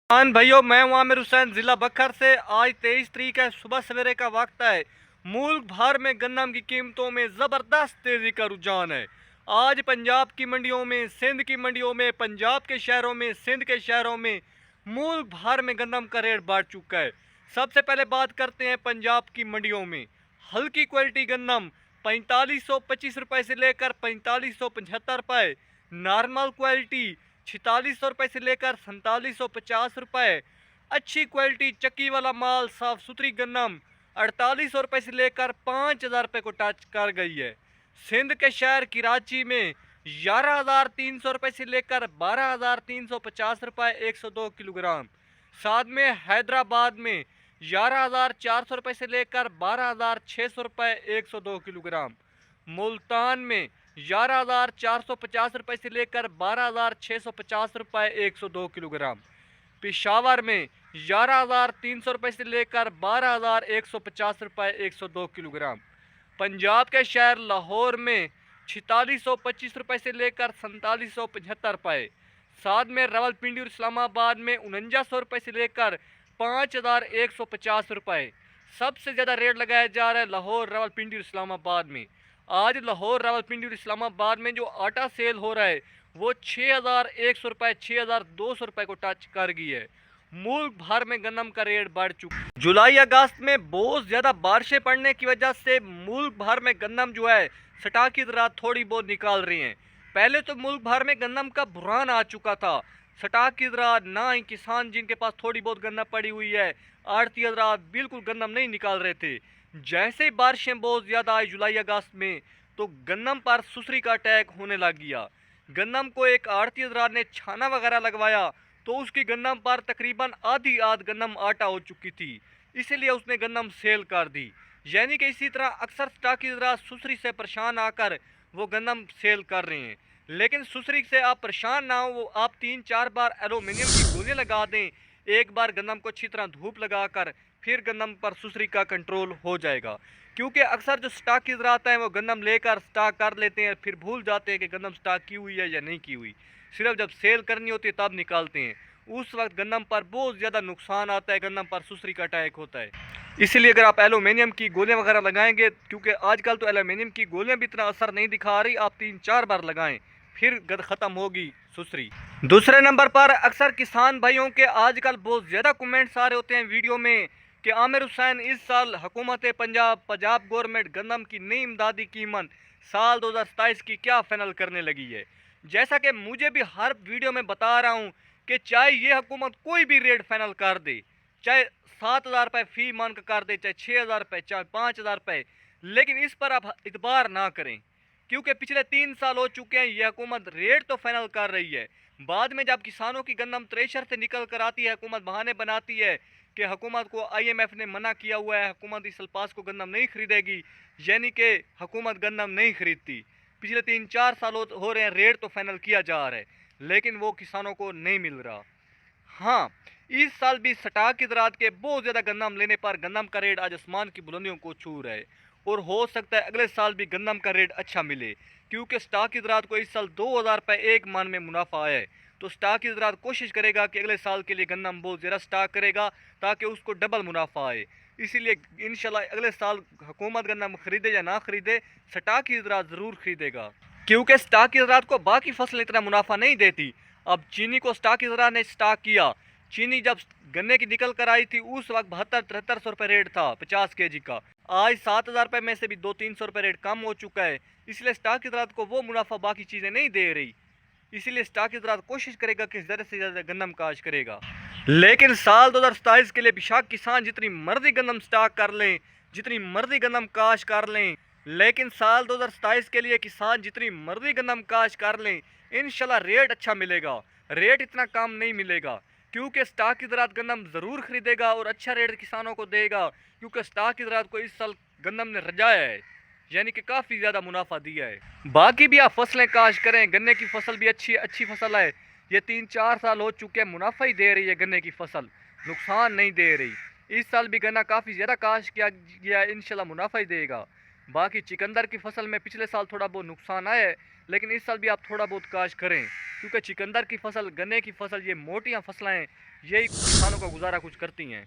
हाँ भाइयों, मैं हूं आमिर हुसैन ज़िला बखर से। आज 23 तारीख है, सुबह सवेरे का वक्त है। मुल्क भर में गन्नम की कीमतों में ज़बरदस्त तेज़ी का रुझान है। आज पंजाब की मंडियों में, सिंध की मंडियों में, पंजाब के शहरों में, सिंध के शहरों में मुल्क भर में गन्नम का रेट बढ़ चुका है। सबसे पहले बात करते हैं पंजाब की मंडियों में। हल्की क्वालिटी गन्नम 4525 रुपये से लेकर 4575 रुपये। नॉर्मल क्वालिटी 4600 रुपये से लेकर 4750 रुपये। अच्छी क्वालिटी चक्की वाला माल साफ सुथरी गन्नम 4800 रुपये से लेकर 5000 रुपये को टच कर गई है। सिंध के शहर कराची में 11300 रुपये से लेकर 12350 रुपये 102 किलोग्राम। साथ में हैदराबाद में 11400 रुपये से लेकर 12600 रुपये 102 किलोग्राम। मुल्तान में 11450 रुपये से लेकर 12650 रुपये 102 किलोग्राम। पेशावर में 11300 रुपये से लेकर 12150 रुपये 102 किलोग्राम। पंजाब के शहर लाहौर में 4625 रुपये से लेकर 4775 रुपये। साथ में रावलपिंडी और इस्लामाबाद में 4900 रुपये से लेकर 5150 रुपये। सबसे ज़्यादा रेट लगाया जा रहा है लाहौर, रावलपिंडी और इस्लामाबाद में। आज लाहौर, रावलपिंडी और इस्लामाबाद में जो आटा सेल हो रहा है वो 6100 रुपये 6200 रुपये को टच कर गई है। मुल्क भर में गन्नम का रेट बढ़ चुका है। जुलाई अगस्त में बहुत ज़्यादा बारिशें पड़ने की वजह से मुल्क भर में गन्नम जो है स्टॉक की तरह थोड़ी बहुत निकाल रही हैं। पहले तो मुल्क भर में गन्नम का बुरहान आ चुका था। स्टॉक की तरह ना ही किसान जिनके पास थोड़ी बहुत गन्नम पड़ी हुई है, आड़ती हजरात बिल्कुल गन्नम नहीं निकाल रहे थे। जैसे ही बारिशें बहुत ज़्यादा आई जुलाई अगस्त में, तो गन्नम पर सुसरी का अटैक होने लग गया। गन्नम को एक आड़ती हजरात ने छाना वगैरह लगवाया तो उसकी गन्नम पर तकरीबन आधी आध गन्नम आटा हो चुकी थी, इसलिए उसने गन्नम सेल कर दी। यानी कि इसी तरह अक्सर स्टॉकी हजरात सुसरी से परेशान आकर वो गन्नम सेल कर रहे हैं। लेकिन सुसरी से आप परेशान ना हो, वो आप 3-4 बार एलुमिनियम की गोलियां लगा दें, एक बार गन्नम को अच्छी तरह धूप लगाकर, फिर गन्नम पर सुसरी का कंट्रोल हो जाएगा। क्योंकि अक्सर जो स्टॉक की ज़रात हैं वो गन्नम लेकर स्टॉक कर लेते हैं, फिर भूल जाते हैं कि गन्नम स्टॉक की हुई है या नहीं की हुई। सिर्फ जब सेल करनी होती है तब निकालते हैं, उस वक्त गन्नम पर बहुत ज़्यादा नुकसान आता है, गन्नम पर सुसरी का अटैक होता है। इसलिए अगर आप एलुमिनियम की गोलियां वगैरह लगाएंगे, क्योंकि आजकल तो एलुमिनियम की गोलियां भी इतना असर नहीं दिखा रही, आप 3-4 बार लगाएं फिर ख़त्म होगी सुसरी। दूसरे नंबर पर अक्सर किसान भाइयों के आजकल बहुत ज़्यादा कमेंट्स आ रहे होते हैं वीडियो में कि आमिर हुसैन, इस साल हुकूमत पंजाब गवर्नमेंट गंदम की नई इमदादी कीमत साल 2027 की क्या फाइनल करने लगी है। जैसा कि मुझे भी हर वीडियो में बता रहा हूँ कि चाहे ये हुकूमत कोई भी रेट फाइनल कर दे, चाहे 7,000 रुपये फ़ी मान कर दे, चाहे 6,000 रुपये, चाहे 5,000 रुपये, लेकिन इस पर आप इतबार ना करें। क्योंकि पिछले 3 साल हो चुके हैं ये हुकूमत रेट तो फाइनल कर रही है, बाद में जब किसानों की गंदम थ्रेशर से निकल कर आती है, हुकूमत बहाने बनाती है कि हुकूमत को IMF ने मना किया हुआ है, हुकूमत इस पास को गंदम नहीं खरीदेगी, यानी कि हुकूमत गंदम नहीं खरीदती। पिछले 3-4 साल हो रहे हैं रेट तो फाइनल किया जा रहा है, लेकिन वो किसानों को नहीं मिल रहा। हाँ, इस साल भी स्टॉक की ज़रात के बहुत ज़्यादा गंदम लेने पर गंदम का रेट आज आसमान की बुलंदियों को छू रहा है, और हो सकता है अगले साल भी गंदम का रेट अच्छा मिले। क्योंकि स्टॉक की ज़रात को इस साल 2,000 रुपये एक मन में मुनाफा आया है, तो स्टॉक की ज़रात कोशिश करेगा कि अगले साल के लिए गंदम बहुत ज़्यादा स्टॉक करेगा ताकि उसको डबल मुनाफा आए। इसीलिए इंशाल्लाह अगले साल हुकूमत गंदम खरीदे या ना खरीदे, स्टॉक की ज़रात ज़रूर खरीदेगा, क्योंकि स्टॉक की ज़रात को बाकी फसलें इतना मुनाफा नहीं देती। अब चीनी को स्टॉक की ज़रात ने स्टॉक किया, चीनी जब गन्ने की निकल कर आई थी उस वक्त 72-7300 रुपये रेट था 50 kg का। आज 7,000 रुपये में से भी 200-300 रुपये रेट कम हो चुका है, इसलिए स्टॉक की ज़रात को वो मुनाफा बाकी चीज़ें नहीं दे रही। इसीलिए स्टॉक की ज़रात कोशिश करेगा कि ज़्यादा से ज़्यादा गंदम काश करेगा। लेकिन साल 2027 के लिए बेशक किसान जितनी मर्जी गंदम स्टॉक कर लें, जितनी मर्जी गंदम काश कर लें, लेकिन साल 2027 के लिए किसान जितनी मर्जी गंदम काश कर लें, इंशाल्लाह रेट अच्छा मिलेगा। रेट इतना कम नहीं मिलेगा, क्योंकि स्टॉक की ज़रात गंदम ज़रूर खरीदेगा और अच्छा रेट किसानों को देगा, क्योंकि स्टॉक की ज़रात को इस साल गंदम ने रजाया है, यानी कि काफ़ी ज़्यादा मुनाफा दिया है। बाकी भी आप फसलें काश करें, गन्ने की फसल भी अच्छी फसल है, ये 3-4 साल हो चुके हैं मुनाफा ही दे रही है गन्ने की फसल, नुकसान नहीं दे रही। इस साल भी गन्ना काफ़ी ज़्यादा काश किया गया, इंशाल्लाह मुनाफा ही देगा। बाकी चिकंदर की फसल में पिछले साल थोड़ा बहुत नुकसान आया है, लेकिन इस साल भी आप थोड़ा बहुत काश करें, क्योंकि चिकंदर की फसल, गन्ने की फसल, ये मोटियाँ फसलें हैं, यही किसानों का गुजारा कुछ करती हैं।